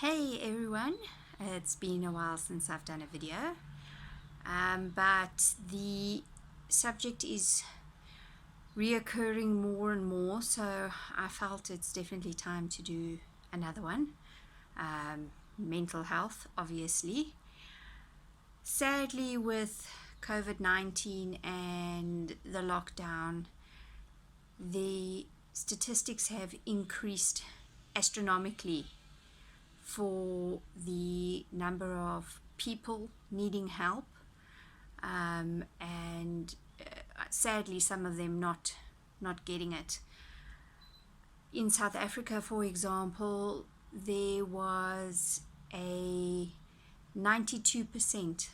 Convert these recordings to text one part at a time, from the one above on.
Hey everyone, it's been a while since I've done a video, but the subject is reoccurring more and more, so I felt it's definitely time to do another one. Mental health, obviously. Sadly, with COVID-19 and the lockdown, the statistics have increased astronomically for the number of people needing help, and sadly some of them not getting it. In South Africa, for example, there was a 92%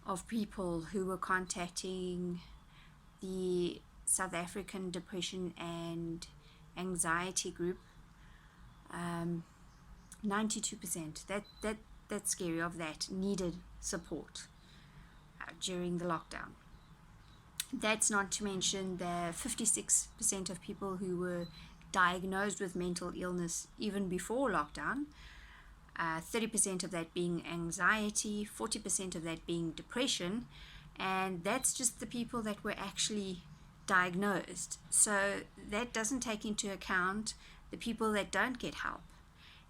of people who were contacting the South African Depression and Anxiety Group. 92%. That's scary. Of that needed support during the lockdown. That's not to mention the 56% of people who were diagnosed with mental illness even before lockdown. 30% of that being anxiety, 40% of that being depression, and that's just the people that were actually diagnosed. So that doesn't take into account the people that don't get help.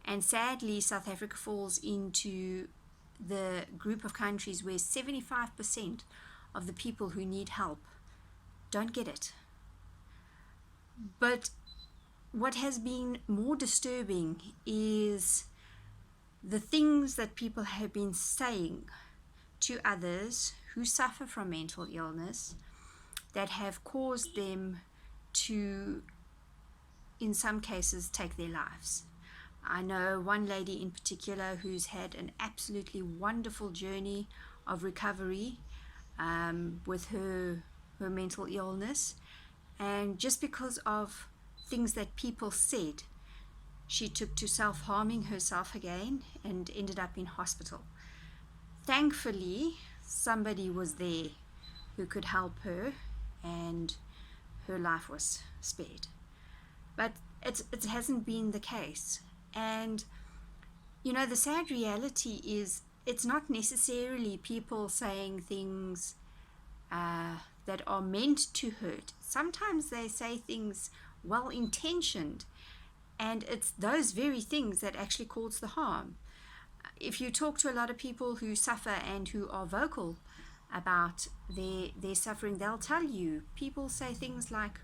And sadly, South Africa falls into the group of countries where 75% of the people who need help don't get it. But what has been more disturbing is the things that people have been saying to others who suffer from mental illness that have caused them to, in some cases, take their lives. I know one lady in particular who's had an absolutely wonderful journey of recovery with her mental illness, and just because of things that people said, she took to self-harming herself again and ended up in hospital. Thankfully, somebody was there who could help her, and her life was spared. But it hasn't been the case. And you know, the sad reality is it's not necessarily people saying things that are meant to hurt. Sometimes they say things well intentioned, and it's those very things that actually cause the harm. If you talk to a lot of people who suffer and who are vocal about their suffering, they'll tell you, people say things like,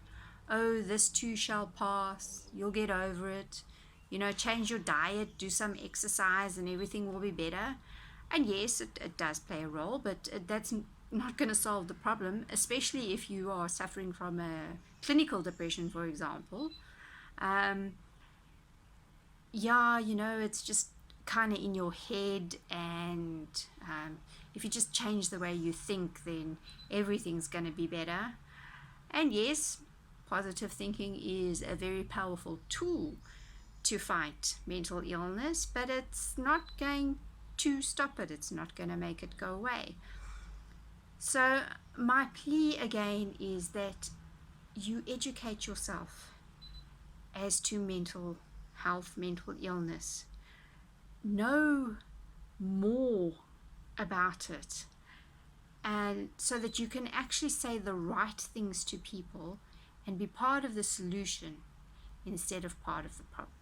oh, this too shall pass, you'll get over it, you know, change your diet, do some exercise, and everything will be better. And yes, it does play a role, but that's not going to solve the problem, especially if you are suffering from a clinical depression, for example. Yeah, you know, it's just kind of in your head, and if you just change the way you think, then everything's going to be better. And yes, positive thinking is a very powerful tool to fight mental illness, but it's not going to stop it. It's not going to make it go away. So my plea again is that you educate yourself as to mental health, mental illness. Know more about it, and so that you can actually say the right things to people and be part of the solution instead of part of the problem.